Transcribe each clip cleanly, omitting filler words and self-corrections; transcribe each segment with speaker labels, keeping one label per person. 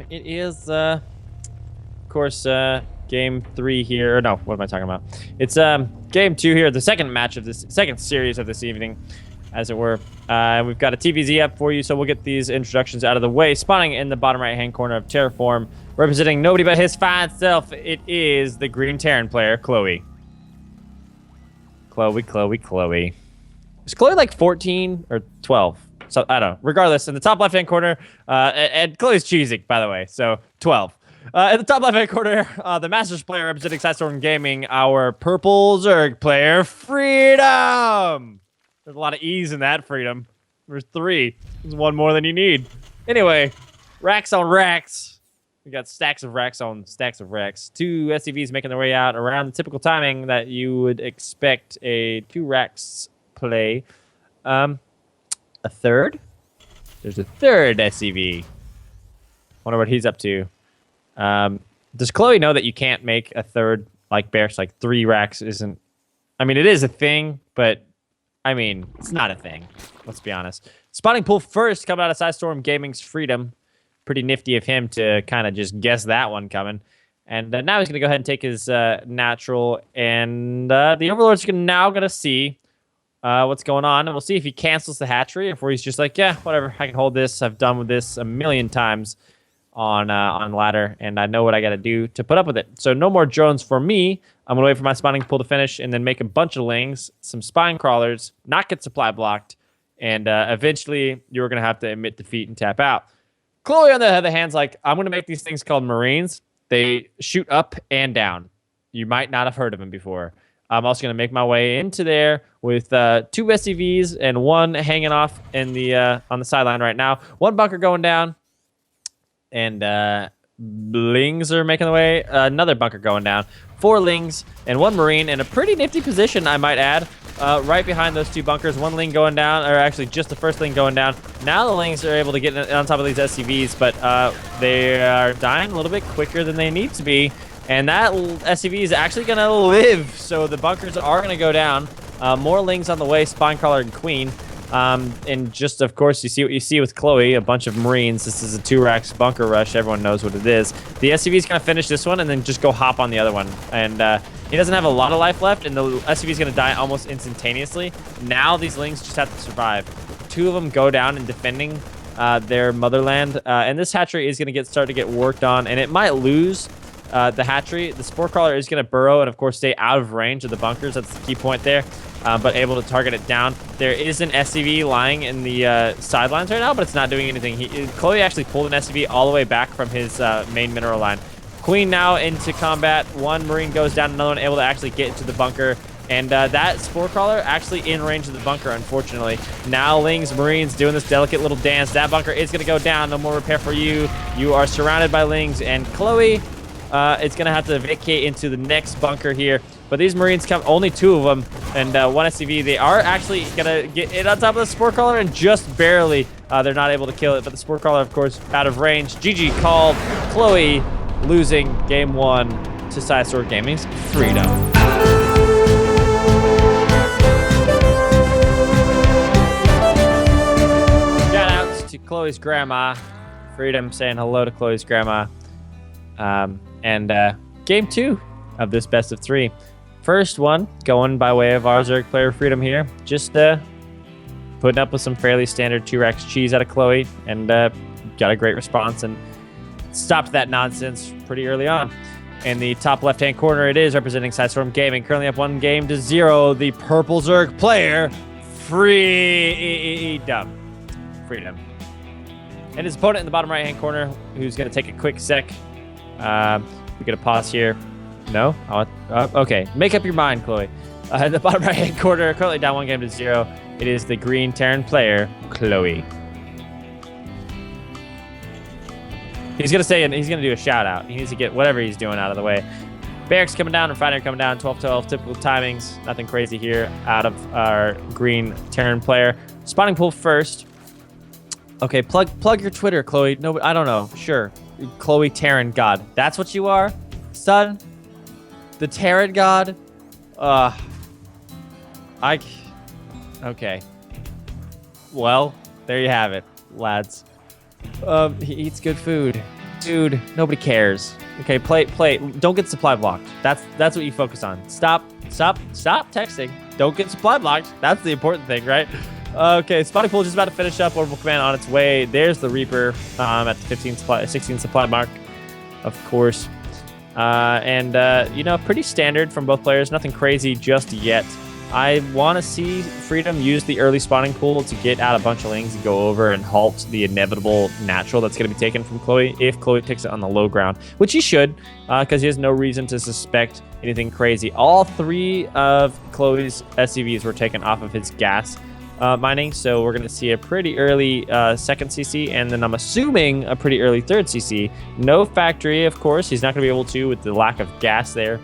Speaker 1: It is, of course, game 3 here. Or no, what am I talking about? It's game 2 here, the second match of this second series of this evening, as it were. We've got a TVZ up for you, so we'll get these introductions out of the way. Spawning in the bottom right-hand corner of Terraform, representing nobody but his fine self. It is the green Terran player, Khloe. Khloe. Is Khloe like 14 or 12? So I don't know. Regardless, in the top left-hand corner, and Khloe's cheesing, by the way, so 12. In the top left-hand corner, the Masters player representing Sidestorm Gaming, our purple Zerg player, Freedom. There's a lot of E's in that, Freedom. There's 3. There's 1 more than you need. Anyway, racks on racks. We got stacks of racks on stacks of racks. 2 SCVs making their way out around the typical timing that you would expect a 2 racks play. A third? There's a third SCV. Wonder what he's up to. Does Khloe know that you can't make a third like Bears? Like 3 racks isn't... I mean, it is a thing, but... I mean, it's not a thing. Let's be honest. Spawning pool first, coming out of Sidestorm Gaming's Freedom. Pretty nifty of him to kind of just guess that one coming. And now he's going to go ahead and take his natural. And the Overlord's now going to see what's going on. And we'll see if he cancels the hatchery. Or if he's just like, yeah, whatever. I can hold this. I've done with this a million times on ladder. And I know what I got to do to put up with it. So no more drones for me. I'm going to wait for my spawning pool to finish and then make a bunch of lings, some spine crawlers, not get supply blocked, and eventually you're going to have to admit defeat and tap out. Khloe, on the other hand, is like, I'm going to make these things called Marines. They shoot up and down. You might not have heard of them before. I'm also going to make my way into there with 2 SCVs and 1 hanging off in the on the sideline right now. 1 bunker going down, and lings are making the way. Another bunker going down. 4 lings and 1 marine in a pretty nifty position, I might add. Right behind those 2 bunkers. 1 ling going down, or actually just the first ling going down. Now the lings are able to get on top of these SCVs, but they are dying a little bit quicker than they need to be. And that SCV is actually going to live, so the bunkers are going to go down. More lings on the way, Spinecrawler and Queen. And just, of course, you see what you see with Khloe, a bunch of Marines. This is a 2 racks bunker rush. Everyone knows what it is. The SCV is going to finish this one and then just go hop on the other one. And he doesn't have a lot of life left, and the SCV is going to die almost instantaneously. Now these lings just have to survive. 2 of them go down in defending their motherland. And this hatchery is going to start to get worked on, and it might lose the hatchery. The spore crawler is going to burrow and, of course, stay out of range of the bunkers. That's the key point there. But able to target it down. There is an SCV lying in the sidelines right now, but it's not doing anything. Khloe actually pulled an SCV all the way back from his main mineral line. Queen now into combat. 1 Marine goes down, another one able to actually get into the bunker. And that Spore Crawler actually in range of the bunker, unfortunately. Now Lings, Marines doing this delicate little dance. That bunker is going to go down. No more repair for you. You are surrounded by Lings. And Khloe is going to have to vacate into the next bunker here. But these Marines come, only 2 of them, and 1 SCV. They are actually going to get it on top of the Spore Crawler, and just barely they're not able to kill it. But the Spore Crawler, of course, out of range. GG called. Khloe losing game 1 to Sidestorm Gaming's Freedom. Shout outs to Khloe's grandma. Freedom saying hello to Khloe's grandma. And game 2 of this best of 3. First one going by way of our Zerg player Freedom here. Just putting up with some fairly standard 2 racks cheese out of Khloe, and got a great response and stopped that nonsense pretty early on. In the top left-hand corner, it is representing Sidestorm Gaming. Currently up 1 game to 0. The purple Zerg player, Freedom. And his opponent in the bottom right-hand corner, who's going to take a quick sec. We get a pause here. No? Okay. Make up your mind, Khloe. In the bottom right-hand corner, currently down 1 game to 0. It is the green Terran player, Khloe. He's going to say, and he's going to do a shout-out. He needs to get whatever he's doing out of the way. Barracks coming down, Refiner coming down, 12-12, typical timings. Nothing crazy here out of our green Terran player. Spawning pool first. Okay, plug your Twitter, Khloe. No, I don't know. Sure. Khloe Terran God. That's what you are, son? The Terran God? Okay. Well, there you have it, lads. He eats good food. Dude, nobody cares. Okay, play. Don't get supply blocked. That's what you focus on. Stop texting. Don't get supply blocked. That's the important thing, right? Okay, spawning pool just about to finish up. Orbital command on its way. There's the Reaper at the 16 supply mark, of course. Pretty standard from both players. Nothing crazy just yet. I want to see Freedom use the early spawning pool to get out a bunch of lings and go over and halt the inevitable natural that's going to be taken from Khloe if Khloe takes it on the low ground, which he should, because he has no reason to suspect anything crazy. All 3 of Khloe's SCVs were taken off of his gas mining, so we're going to see a pretty early second CC, and then I'm assuming a pretty early third CC. No factory, of course. He's not going to be able to with the lack of gas there.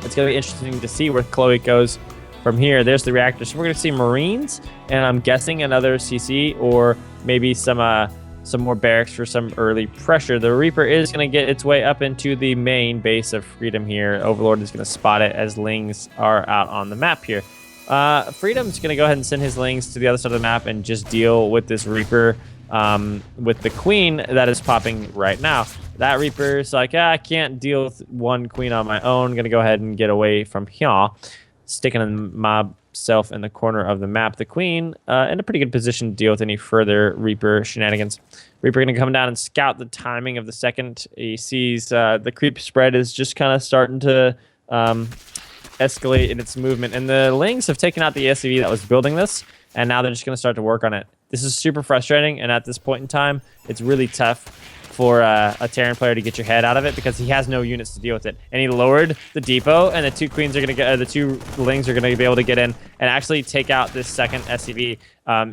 Speaker 1: It's going to be interesting to see where Khloe goes from here. There's the reactor. So we're going to see Marines, and I'm guessing another CC or maybe some more barracks for some early pressure. The Reaper is going to get its way up into the main base of Freedom here. Overlord is going to spot it as lings are out on the map here. Freedom's going to go ahead and send his lings to the other side of the map and just deal with this Reaper with the Queen that is popping right now. That Reaper's like, I can't deal with one Queen on my own. Going to go ahead and get away from here. Sticking myself in the corner of the map. The Queen in a pretty good position to deal with any further Reaper shenanigans. Reaper going to come down and scout the timing of the second. He sees the creep spread is just kind of starting to escalate in its movement. And the lings have taken out the SCV that was building this, and now they're just going to start to work on it. This is super frustrating, and at this point in time, it's really tough for a Terran player to get your head out of it because he has no units to deal with it. And he lowered the depot, and the 2 queens are going to get, the 2 lings are going to be able to get in and actually take out this second SCV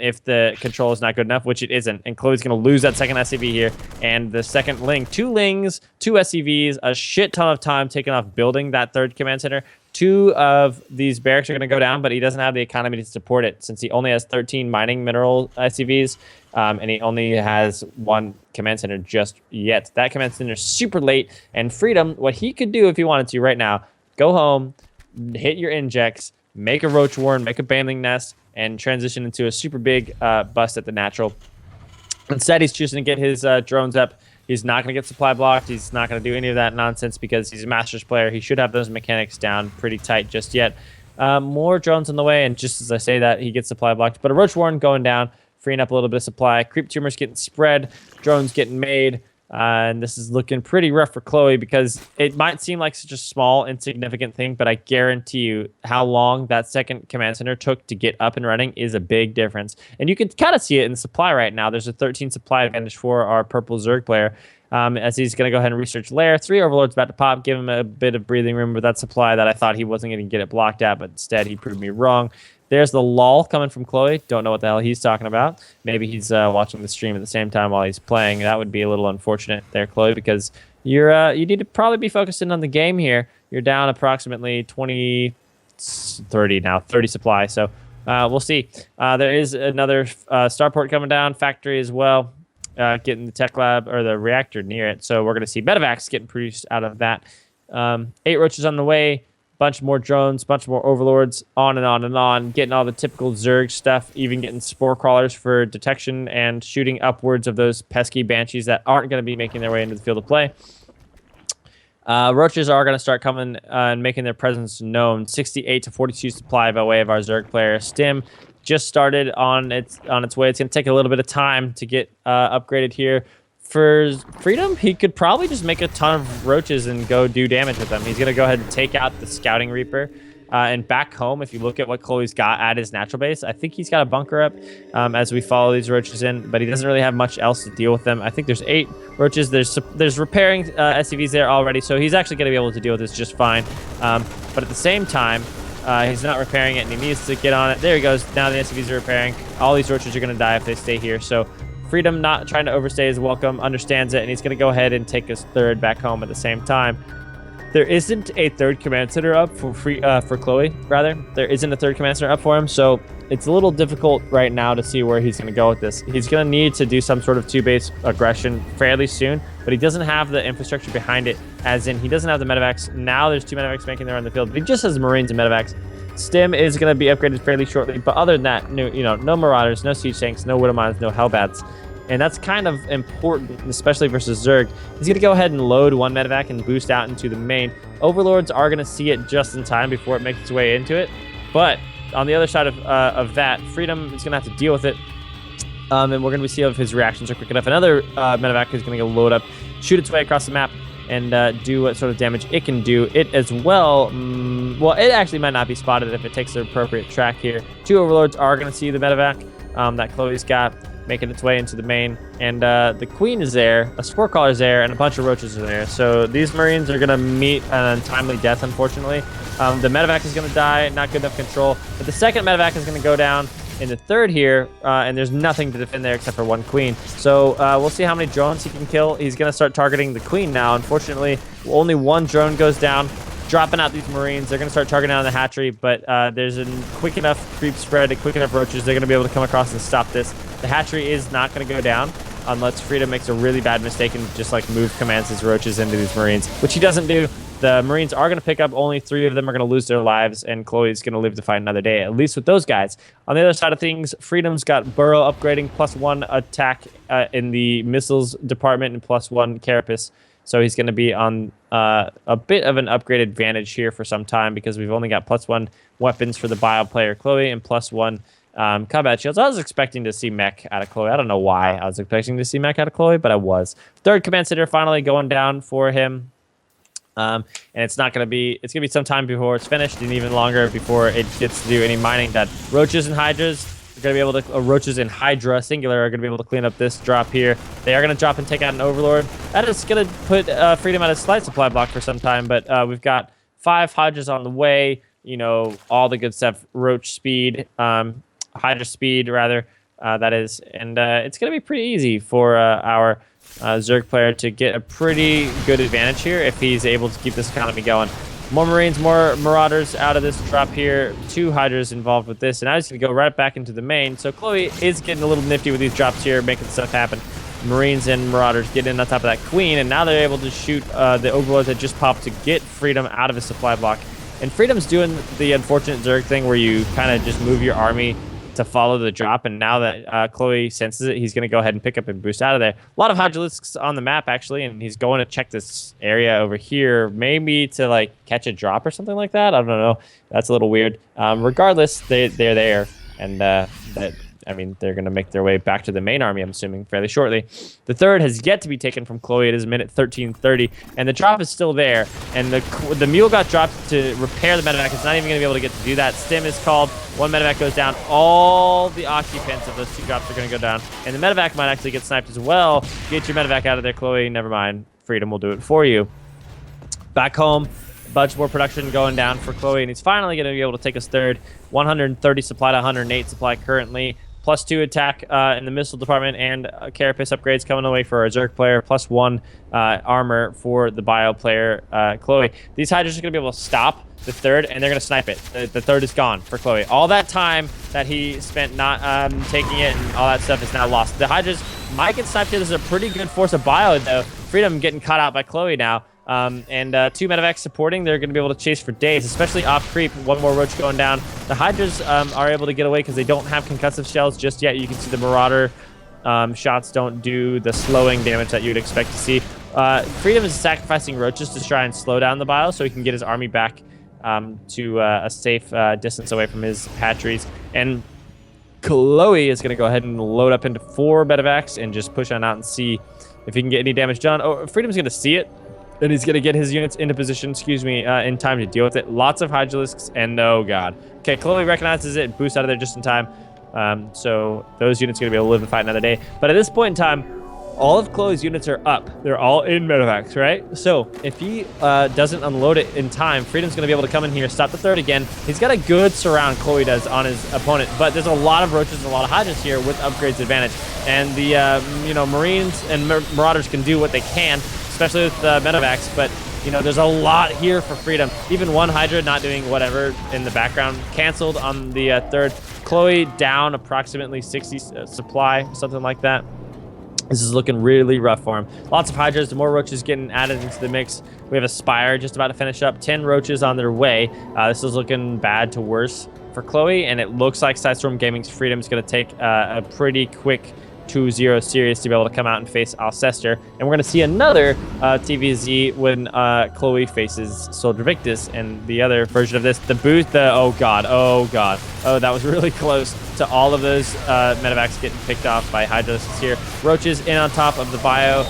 Speaker 1: if the control is not good enough, which it isn't. And Khloe's going to lose that second SCV here, and the second ling, 2 lings, 2 SCVs, a shit ton of time taken off building that third command center. 2 of these barracks are going to go down, but he doesn't have the economy to support it since he only has 13 mining mineral SCVs, and he only has 1 command center just yet. That command center is super late, and Freedom, what he could do if he wanted to right now, go home, hit your injects, make a roach warren, make a baneling nest, and transition into a super big bust at the natural. Instead, he's choosing to get his drones up. He's not going to get supply blocked. He's not going to do any of that nonsense because he's a Masters player. He should have those mechanics down pretty tight just yet. More drones on the way, and just as I say that, he gets supply blocked. But a Roach Warren going down, freeing up a little bit of supply. Creep tumors getting spread. Drones getting made. And this is looking pretty rough for Khloe because it might seem like such a small, insignificant thing, but I guarantee you how long that second command center took to get up and running is a big difference. And you can kind of see it in the supply right now. There's a 13 supply advantage for our purple Zerg player as he's going to go ahead and research Lair. 3 Overlords about to pop, give him a bit of breathing room with that supply that I thought he wasn't going to get it blocked at, but instead he proved me wrong. There's the lull coming from Khloe. Don't know what the hell he's talking about. Maybe he's watching the stream at the same time while he's playing. That would be a little unfortunate there, Khloe, because you need to probably be focusing on the game here. You're down approximately 30 now, 30 supply. So we'll see. There is another starport coming down, factory as well, getting the tech lab or the reactor near it. So we're going to see medevacs getting produced out of that. 8 roaches on the way. Bunch more drones, bunch more overlords, on and on and on, getting all the typical Zerg stuff, even getting spore crawlers for detection and shooting upwards of those pesky banshees that aren't going to be making their way into the field of play. Roaches are going to start coming and making their presence known. 68 to 42 supply by way of our Zerg player. Stim just started on its way. It's going to take a little bit of time to get upgraded here. For Freedom, he could probably just make a ton of roaches and go do damage with them. He's going to go ahead and take out the Scouting Reaper. And back home, if you look at what Khloe's got at his natural base, I think he's got a bunker up as we follow these roaches in, but he doesn't really have much else to deal with them. I think there's 8 roaches. There's repairing SCVs there already, so he's actually going to be able to deal with this just fine. But at the same time, he's not repairing it, and he needs to get on it. There he goes. Now the SCVs are repairing. All these roaches are going to die if they stay here, so Freedom, not trying to overstay his welcome, understands it, and he's going to go ahead and take his third back home at the same time. There isn't a third command center up for Khloe, rather. There isn't a third command center up for him, so it's a little difficult right now to see where he's going to go with this. He's going to need to do some sort of 2-base aggression fairly soon, but he doesn't have the infrastructure behind it, as in he doesn't have the medevacs. Now there's 2 medevacs making their way on the field, but he just has Marines and medevacs. Stim is going to be upgraded fairly shortly, but other than that, no Marauders, no Siege Tanks, no Widowmines, no Hellbats. and that's kind of important, especially versus Zerg. He's going to go ahead and load one medevac and boost out into the main. Overlords are going to see it just in time before it makes its way into it, but on the other side of that, Freedom is going to have to deal with it, and we're going to see if his reactions are quick enough. Another medevac is going to go load up, shoot its way across the map, and do what sort of damage it can do. It as well, well, it actually might not be spotted if it takes the appropriate track here. 2 Overlords are going to see the medevac that Khloe's got, making its way into the main, and the Queen is there, a Spore Caller is there, and a bunch of Roaches are there. So these Marines are going to meet an untimely death, unfortunately. The medevac is going to die, not good enough control, but the second medevac is going to go down in the third here, and there's nothing to defend there except for 1 Queen. So we'll see how many drones he can kill. He's going to start targeting the Queen now. Unfortunately, only 1 drone goes down, dropping out these Marines. They're going to start targeting down the hatchery, but there's a quick enough creep spread and quick enough Roaches. They're going to be able to come across and stop this. The hatchery is not going to go down unless Freedom makes a really bad mistake and just like commands his Roaches into these Marines, which he doesn't do. The Marines are going to pick up. Only 3 of them are going to lose their lives, and Khloe's going to live to fight another day, at least with those guys. On the other side of things, Freedom's got Burrow upgrading, +1 attack in the missiles department, and +1 carapace. So he's going to be on a bit of an upgrade advantage here for some time, because we've only got +1 weapons for the bio player Khloe and +1 combat shields. I was expecting to see mech out of Khloe. I don't know why I was expecting to see mech out of Khloe, but I was. 3rd command center finally going down for him. And it's going to be some time before it's finished, and even longer before it gets to do any mining. That Roaches and Hydras are going to be able to, Roaches and Hydra singular are going to be able to clean up this drop here. They are going to drop and take out an Overlord. That is going to put Freedom at a slight supply block for some time, but we've got 5 Hydras on the way, you know, all the good stuff, Roach speed, Hydra speed rather, that is, and it's going to be pretty easy for our Zerg player to get a pretty good advantage here if he's able to keep this economy going. More Marines, more Marauders out of this drop here. 2 Hydras involved with this, and now he's going to go right back into the main. So Khloe is getting a little nifty with these drops here, making stuff happen. Marines and Marauders get in on top of that Queen, and now they're able to shoot the Overlords that just popped to get Freedom out of his supply block. And Freedom's doing the unfortunate Zerg thing where you kind of just move your army to follow the drop, and now that Khloe senses it, he's going to go ahead and pick up and boost out of there. A lot of Hydralisks on the map, actually, and he's going to check this area over here, maybe to like catch a drop or something like that. I don't know. That's a little weird. Regardless, they're there, and I mean, they're going to make their way back to the main army, I'm assuming, fairly shortly. The 3rd has yet to be taken from Khloe. It is minute 13:30, and the drop is still there. And the mule got dropped to repair the medevac. It's not even going to be able to get to do that. Stim is called. 1 medevac goes down. All the occupants of those 2 drops are going to go down. And the medevac might actually get sniped as well. Get your medevac out of there, Khloe. Never mind. Freedom will do it for you. Back home, a bunch more production going down for Khloe, and he's finally going to be able to take his 3rd. 130 supply to 108 supply currently. +2 attack in the missile department, and carapace upgrades coming away for our Zerg player. +1 armor for the bio player, Khloe. These Hydras are going to be able to stop the 3rd, and they're going to snipe it. The 3rd is gone for Khloe. All that time that he spent not taking it and all that stuff is now lost. The Hydras might get sniped here. This is a pretty good force of bio, though. Freedom getting caught out by Khloe now. And 2 medevacs supporting. They're going to be able to chase for days, especially off creep. 1 more Roach going down. The Hydras are able to get away because they don't have concussive shells just yet. You can see the Marauder shots don't do the slowing damage that you'd expect to see. Freedom is sacrificing Roaches to try and slow down the bio so he can get his army back to a safe distance away from his hatcheries. And Khloe is going to go ahead and load up into 4 medevacs and just push on out and see if he can get any damage done. Oh, Freedom's going to see it. And he's going to get his units into position, in time to deal with it. Lots of Hydralisks, and oh god. Okay, Khloe recognizes it, boosts out of there just in time. So those units are going to be able to live and fight another day. But at this point in time, all of Khloe's units are up. They're all in medevacs, right? So if he doesn't unload it in time, Freedom's going to be able to come in here, stop the 3rd again. He's got a good surround, Khloe does, on his opponent. But there's a lot of Roaches and a lot of Hydras here with upgrades advantage. And the Marines and Marauders can do what they can, especially with medevacs, but there's a lot here for Freedom. Even 1 Hydra not doing whatever in the background. Canceled on the 3rd. Khloe down approximately 60 supply, something like that. This is looking really rough for him. Lots of Hydras, more Roaches getting added into the mix. We have a Spire just about to finish up. 10 Roaches on their way. This is looking bad to worse for Khloe, and it looks like Sidestorm Gaming's Freedom is going to take a pretty quick 2-0 series to be able to come out and face Alcester. And we're going to see another TVZ when Khloe faces Soldier Victus. And the other version of this, the boost, oh God. Oh, that was really close to all of those medevacs getting picked off by Hydras here. Roaches in on top of the bio,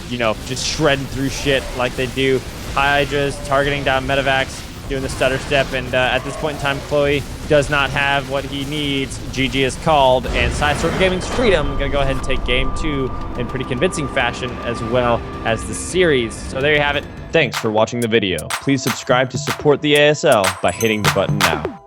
Speaker 1: you know, just shredding through shit like they do. Hydras targeting down medevacs, doing the stutter step, and at this point in time, Khloe does not have what he needs. GG is called, and Sidesword Gaming's Freedom gonna go ahead and take game 2 in pretty convincing fashion, as well as the series. So there you have it.
Speaker 2: Thanks for watching the video. Please subscribe to support the ASL by hitting the button now.